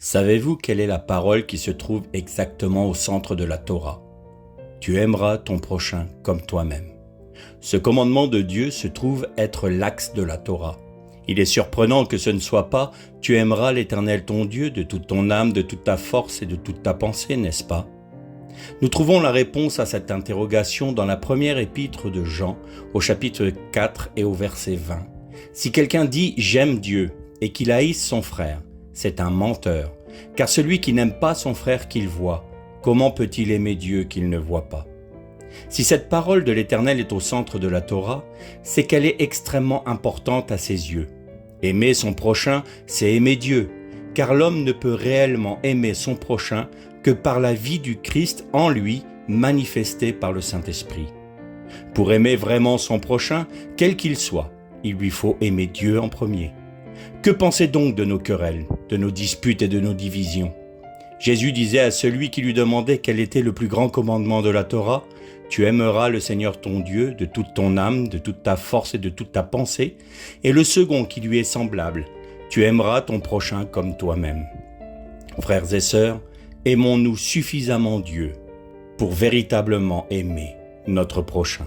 Savez-vous quelle est la parole qui se trouve exactement au centre de la Torah? Tu aimeras ton prochain comme toi-même. Ce commandement de Dieu se trouve être l'axe de la Torah. Il est surprenant que ce ne soit pas « tu aimeras l'Éternel ton Dieu de toute ton âme, de toute ta force et de toute ta pensée », n'est-ce pas? Nous trouvons la réponse à cette interrogation dans la première épître de Jean, au chapitre 4 et au verset 20. Si quelqu'un dit « j'aime Dieu » et qu'il haïsse son frère, c'est un menteur. Car celui qui n'aime pas son frère qu'il voit, comment peut-il aimer Dieu qu'il ne voit pas? Si cette parole de l'Éternel est au centre de la Torah, c'est qu'elle est extrêmement importante à ses yeux. Aimer son prochain, c'est aimer Dieu, car l'homme ne peut réellement aimer son prochain que par la vie du Christ en lui, manifestée par le Saint-Esprit. Pour aimer vraiment son prochain, quel qu'il soit, il lui faut aimer Dieu en premier. Que penser donc de nos querelles, de nos disputes et de nos divisions? Jésus disait à celui qui lui demandait quel était le plus grand commandement de la Torah, « Tu aimeras le Seigneur ton Dieu de toute ton âme, de toute ta force et de toute ta pensée. » Et le second qui lui est semblable, « Tu aimeras ton prochain comme toi-même. » Frères et sœurs, aimons-nous suffisamment Dieu pour véritablement aimer notre prochain.